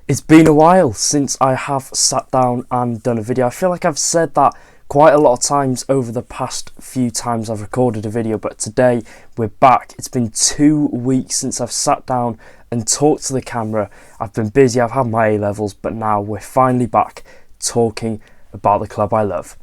It's been a while since I have sat down and done a video. I feel like I've said that quite a lot of times over the past few times I've recorded a video, but today we're back. It's been 2 weeks since I've sat down and talked to the camera. I've been busy, I've had my A-levels, but now we're finally back talking about the club I love,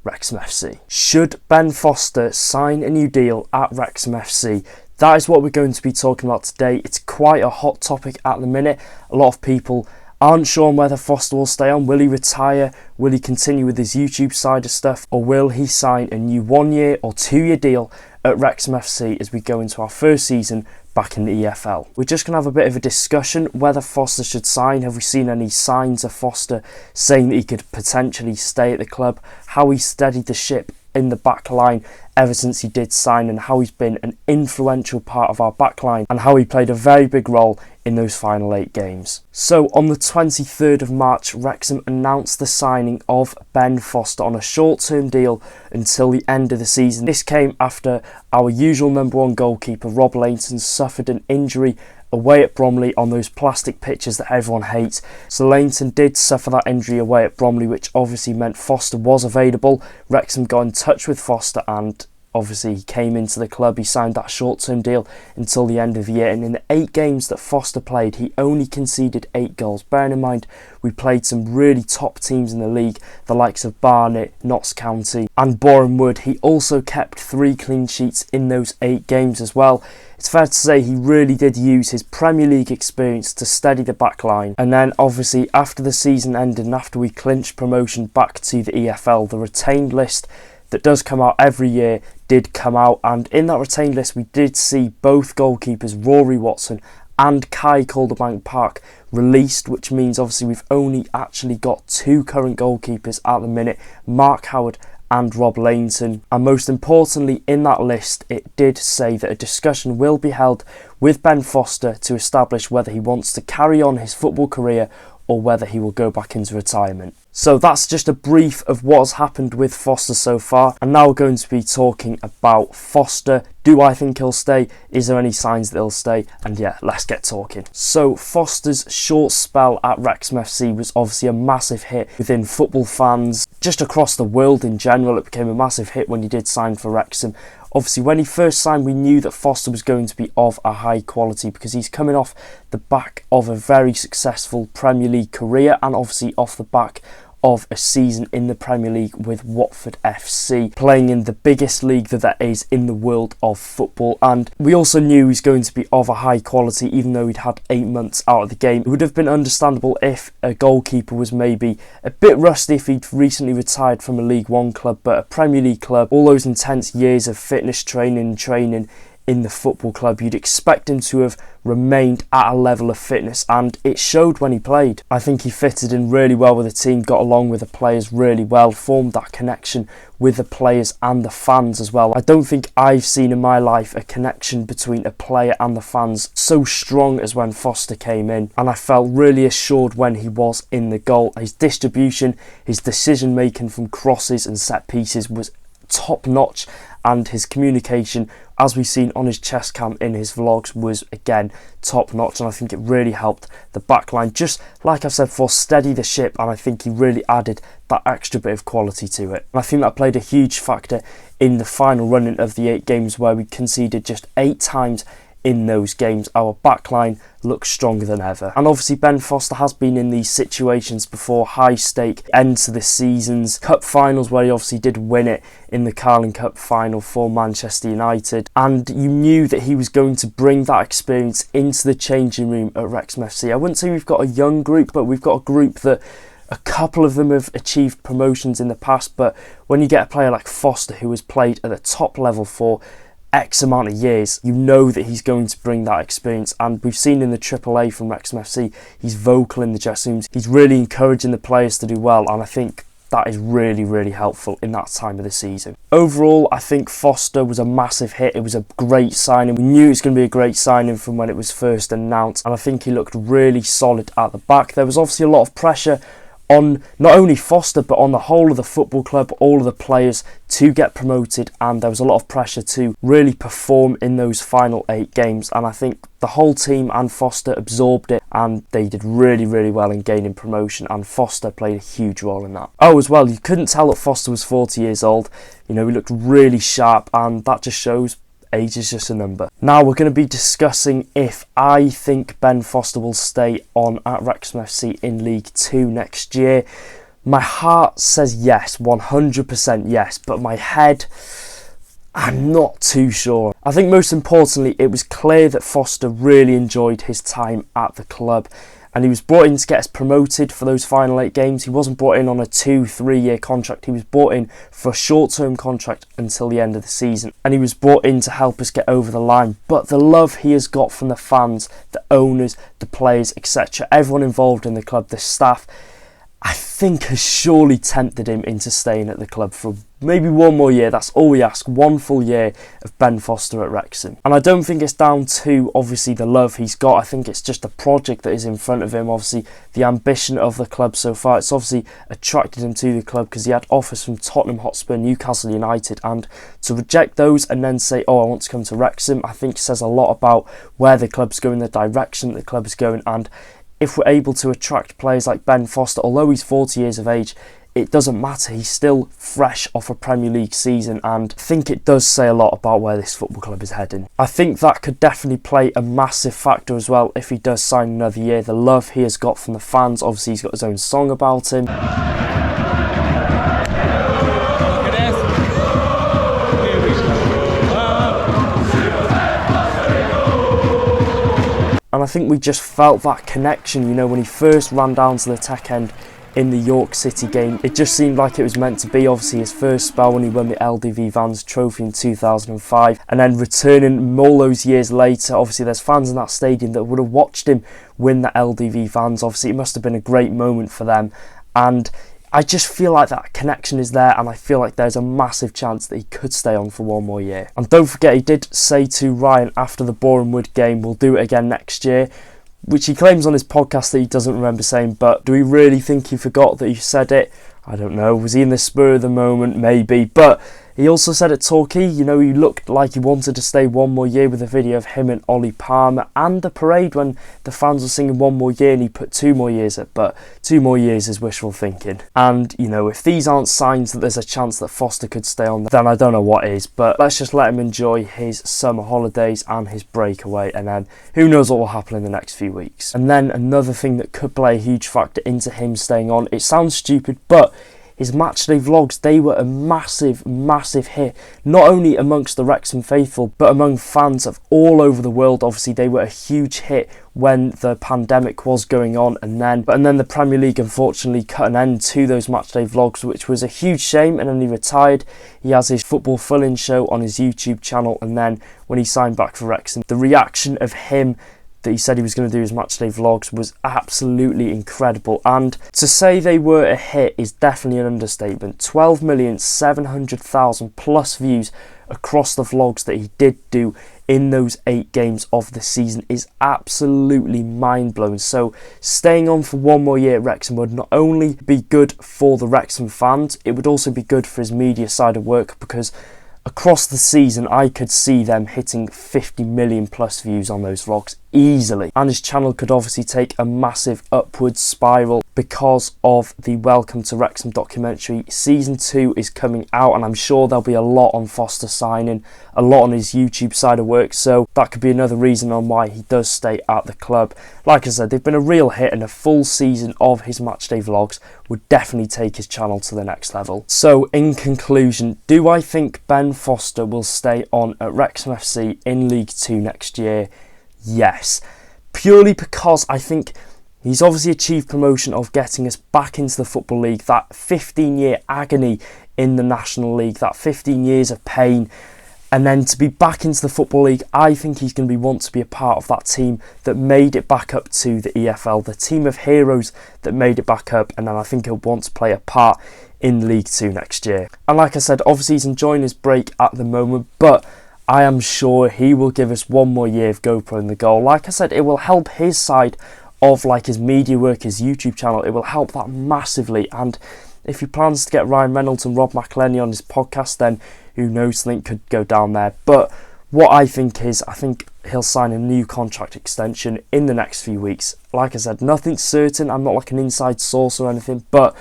Wrexham FC. Should Ben Foster sign a new deal at Wrexham FC? That is what we're going to be talking about today. It's quite a hot topic at the minute. A lot of people aren't sure on whether Foster will stay on. Will he retire? Will he continue with his YouTube side of stuff? Or will he sign a new 1-year or 2-year deal at Wrexham FC as we go into our first season back in the EFL? We're just going to have a bit of a discussion whether Foster should sign. Have we seen any signs of Foster saying that he could potentially stay at the club? How he steadied the ship in the back line ever since he did sign, and how he's been an influential part of our back line and how he played a very big role in those final 8 games. So on the 23rd of March, Wrexham announced the signing of Ben Foster on a short-term deal until the end of the season. This came after our usual number 1 goalkeeper, Rob Lainton, suffered an injury away at Bromley on those plastic pitches that everyone hates. So Lainton did suffer that injury away at Bromley, which obviously meant Foster was available. Wrexham got in touch with Foster and obviously he came into the club. He signed that short-term deal until the end of the year, and in the 8 games that Foster played, he only conceded 8 goals. Bearing in mind, we played some really top teams in the league, the likes of Barnet, Notts County and Boreham Wood. He also kept 3 clean sheets in those 8 games as well. It's fair to say he really did use his Premier League experience to steady the back line. And then obviously after the season ended and after we clinched promotion back to the EFL, the retained list that does come out every year did come out, and in that retained list we did see both goalkeepers, Rory Watson and Kai Calderbank Park, released, which means obviously we've only actually got 2 current goalkeepers at the minute, Mark Howard and Rob Lainton. And most importantly, in that list it did say that a discussion will be held with Ben Foster to establish whether he wants to carry on his football career or whether he will go back into retirement. So that's just a brief of what has happened with Foster so far, and now we're going to be talking about Foster. Do I think he'll stay? Is there any signs that he'll stay? And yeah, let's get talking. So Foster's short spell at Wrexham FC was obviously a massive hit within football fans, just across the world in general. It became a massive hit when he did sign for Wrexham. Obviously, when he first signed, we knew that Foster was going to be of a high quality because he's coming off the back of a very successful Premier League career and obviously off the back of a season in the Premier League with Watford FC, playing in the biggest league that there is in the world of football. And we also knew he's going to be of a high quality, even though he'd had 8 months out of the game. It would have been understandable if a goalkeeper was maybe a bit rusty if he'd recently retired from a League One club, but a Premier League club, all those intense years of fitness training in the football club, you'd expect him to have remained at a level of fitness, and it showed when he played. I think he fitted in really well with the team, got along with the players really well, formed that connection with the players and the fans as well. I don't think I've seen in my life a connection between a player and the fans so strong as when Foster came in, and I felt really assured when he was in the goal. His distribution, his decision making from crosses and set pieces was top notch, and his communication, as we've seen on his chest cam in his vlogs, was again top notch, and I think it really helped the backline, just like I've said before, steady the ship, and I think he really added that extra bit of quality to it. And I think that played a huge factor in the final running of the 8 games where we conceded just 8 times in those games. Our backline looks stronger than ever. And obviously Ben Foster has been in these situations before, high stake ends to the seasons, cup finals where he obviously did win it in the Carling Cup final for Manchester United, and you knew that he was going to bring that experience into the changing room at Wrexham FC. I wouldn't say we've got a young group, but we've got a group that a couple of them have achieved promotions in the past, but when you get a player like Foster who has played at the top level for X amount of years, you know that he's going to bring that experience. And we've seen in the AAA from Wrexham FC, he's vocal in the dressing rooms, he's really encouraging the players to do well, and I think that is really helpful in that time of the season. Overall, I think Foster was a massive hit. It was a great signing. We knew it was going to be a great signing from when it was first announced, and I think he looked really solid at the back. There was obviously a lot of pressure on not only Foster but on the whole of the football club, all of the players, to get promoted, and there was a lot of pressure to really perform in those final 8 games, and I think the whole team and Foster absorbed it, and they did really, really well in gaining promotion, and Foster played a huge role in that. Oh, as well, you couldn't tell that Foster was 40 years old. You know, he looked really sharp, and that just shows age is just a number. Now we're going to be discussing if I think Ben Foster will stay on at Wrexham FC in League 2 next year. My heart says yes, 100% yes, but my head, I'm not too sure. I think most importantly, it was clear that Foster really enjoyed his time at the club, and he was brought in to get us promoted for those final 8 games. He wasn't brought in on a 2-3 year contract. He was brought in for a short-term contract until the end of the season. And he was brought in to help us get over the line. But the love he has got from the fans, the owners, the players, etc., everyone involved in the club, the staff, I think has surely tempted him into staying at the club for maybe one more year. That's all we ask, one full year of Ben Foster at Wrexham. And I don't think it's down to obviously the love he's got. I think it's just a project that is in front of him. Obviously the ambition of the club so far, it's obviously attracted him to the club because he had offers from Tottenham Hotspur, Newcastle United, and to reject those and then say, oh, I want to come to Wrexham, I think says a lot about where the club's going, the direction the club is going. And if we're able to attract players like Ben Foster, although he's 40 years of age, it doesn't matter. He's still fresh off a Premier League season, and I think it does say a lot about where this football club is heading. I think that could definitely play a massive factor as well if he does sign another year. The love he has got from the fans, obviously he's got his own song about him. And I think we just felt that connection, you know, when he first ran down to the Tech End in the York City game. It just seemed like it was meant to be. Obviously his first spell when he won the LDV Vans Trophy in 2005, and then returning all those years later. Obviously there's fans in that stadium that would have watched him win the LDV Vans. Obviously it must have been a great moment for them, and I just feel like that connection is there, and I feel like there's a massive chance that he could stay on for one more year. And don't forget, he did say to Ryan after the Boreham Wood game, we'll do it again next year, which he claims on his podcast that he doesn't remember saying, but do we really think he forgot that he said it? I don't know. Was he in the spur of the moment? Maybe. But he also said at Torquay, you know, he looked like he wanted to stay one more year, with a video of him and Ollie Palmer and the parade when the fans were singing one more year, and he put 2 more years up, but 2 more years is wishful thinking. And, you know, if these aren't signs that there's a chance that Foster could stay on, then I don't know what is. But let's just let him enjoy his summer holidays and his breakaway, and then who knows what will happen in the next few weeks. And then another thing that could play a huge factor into him staying on, it sounds stupid, but his matchday vlogs, they were a massive, massive hit, not only amongst the Wrexham faithful, but among fans of all over the world. Obviously, they were a huge hit when the pandemic was going on, and then the Premier League unfortunately cut an end to those matchday vlogs, which was a huge shame, and then he retired. He has his football fill-in show on his YouTube channel, and then when he signed back for Wrexham, the reaction of him that he said he was going to do his matchday vlogs was absolutely incredible, and to say they were a hit is definitely an understatement. 12,700,000 plus views across the vlogs that he did do in those 8 games of the season is absolutely mind-blowing. So staying on for one more year at Wrexham would not only be good for the Wrexham fans, it would also be good for his media side of work, because across the season I could see them hitting 50 million plus views on those vlogs easily, and his channel could obviously take a massive upwards spiral because of the Welcome to Wrexham documentary. Season 2 is coming out, and I'm sure there'll be a lot on Foster signing, a lot on his YouTube side of work, so that could be another reason on why he does stay at the club. Like I said, they've been a real hit, and a full season of his matchday vlogs would definitely take his channel to the next level. So in conclusion, do I think Ben Foster will stay on at Wrexham FC in League 2 next year? Yes, purely because I think he's obviously achieved promotion of getting us back into the Football League, that 15-year agony in the National League, that 15 years of pain, and then to be back into the Football League, I think he's going to want to be a part of that team that made it back up to the EFL, the team of heroes that made it back up, and then I think he'll want to play a part in League 2 next year. And like I said, obviously he's enjoying his break at the moment, but I am sure he will give us one more year of GoPro in the goal. Like I said, it will help his side of like his media work, his YouTube channel, it will help that massively. And if he plans to get Ryan Reynolds and Rob McElhenney on his podcast, then who knows, something could go down there. But what I think is, I think he'll sign a new contract extension in the next few weeks. Like I said, nothing's certain. I'm not like an inside source or anything, but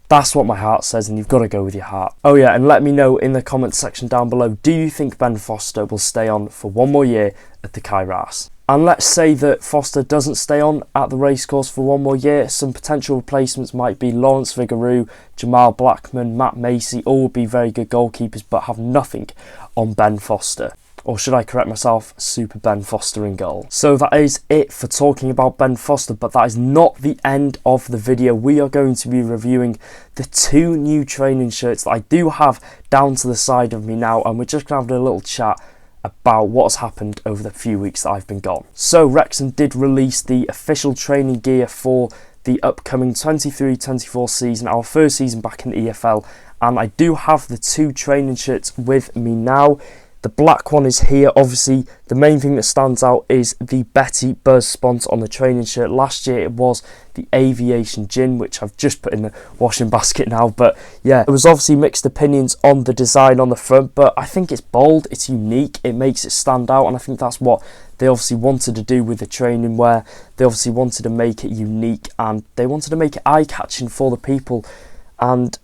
that's what my heart says, and you've got to go with your heart. Oh yeah, and let me know in the comments section down below, do you think Ben Foster will stay on for one more year at the Kairos? And let's say that Foster doesn't stay on at the racecourse for one more year. Some potential replacements might be Lawrence Vigouroux, Jamal Blackman, Matt Macy, all would be very good goalkeepers, but have nothing on Ben Foster. Or should I correct myself, Super Ben Foster in goal. So that is it for talking about Ben Foster, but that is not the end of the video. We are going to be reviewing the 2 new training shirts that I do have down to the side of me now, and we're just going to have a little chat about what's happened over the few weeks that I've been gone. So Wrexham did release the official training gear for the upcoming 23-24 season, our first season back in the EFL, and I do have the 2 training shirts with me now. The black one is here. Obviously, the main thing that stands out is the Betty Buzz sponsor on the training shirt. Last year it was the Aviation Gin, which I've just put in the washing basket now. But yeah, there was obviously mixed opinions on the design on the front, but I think it's bold, it's unique, it makes it stand out, and I think that's what they obviously wanted to do with the training wear. They obviously wanted to make it unique, and they wanted to make it eye-catching for the people, and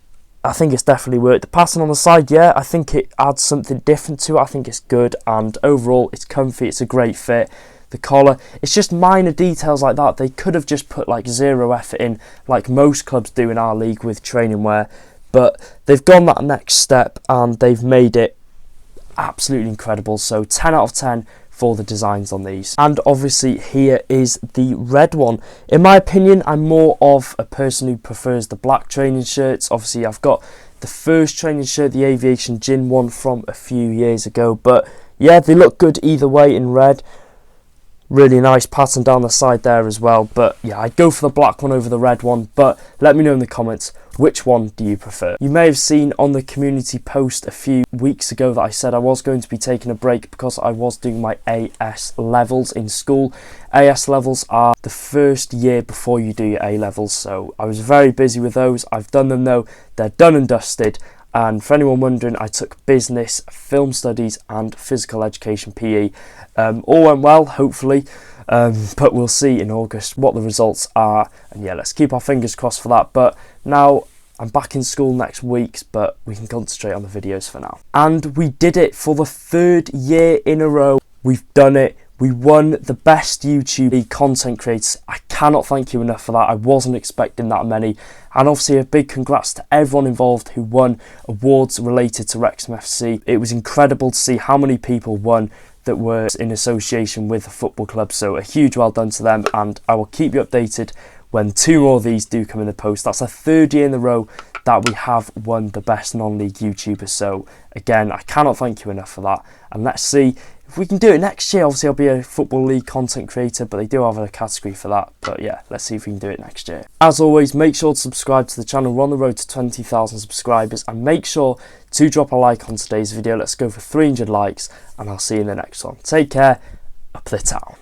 I think it's definitely worked. The pattern on the side, yeah, I think it adds something different to it. I think it's good, and overall it's comfy, it's a great fit. The collar, it's just minor details like that. They could have just put like 0 effort in, like most clubs do in our league with training wear, but they've gone that next step and they've made it absolutely incredible. So 10 out of 10 for the designs on these. And obviously here is the red one. In my opinion, I'm more of a person who prefers the black training shirts. Obviously I've got the first training shirt, the Aviation Gin one from a few years ago, but yeah, they look good either way in red. Really nice pattern down the side there as well, but yeah, I'd go for the black one over the red one. But let me know in the comments, which one do you prefer? You may have seen on the community post a few weeks ago that I said I was going to be taking a break because I was doing my AS levels in school. AS levels are the first year before you do your A levels, so I was very busy with those. I've done them though, they're done and dusted. And for anyone wondering, I took business, film studies and physical education PE. All went well, hopefully, but we'll see in August what the results are. And yeah, let's keep our fingers crossed for that. But now I'm back in school next week, but we can concentrate on the videos for now. And we did it for the 3rd year in a row. We've done it. We won the best YouTube content creators. I cannot thank you enough for that. I wasn't expecting that many. And obviously a big congrats to everyone involved who won awards related to Wrexham FC. It was incredible to see how many people won that were in association with the football club. So a huge well done to them, and I will keep you updated when 2 more of these do come in the post. That's the 3rd year in a row that we have won the best non-league YouTubers. So again, I cannot thank you enough for that. And let's see if we can do it next year. Obviously I'll be a Football League content creator, but they do have a category for that. But yeah, let's see if we can do it next year. As always, make sure to subscribe to the channel. We're on the road to 20,000 subscribers, and make sure to drop a like on today's video. Let's go for 300 likes, and I'll see you in the next one. Take care, up the town.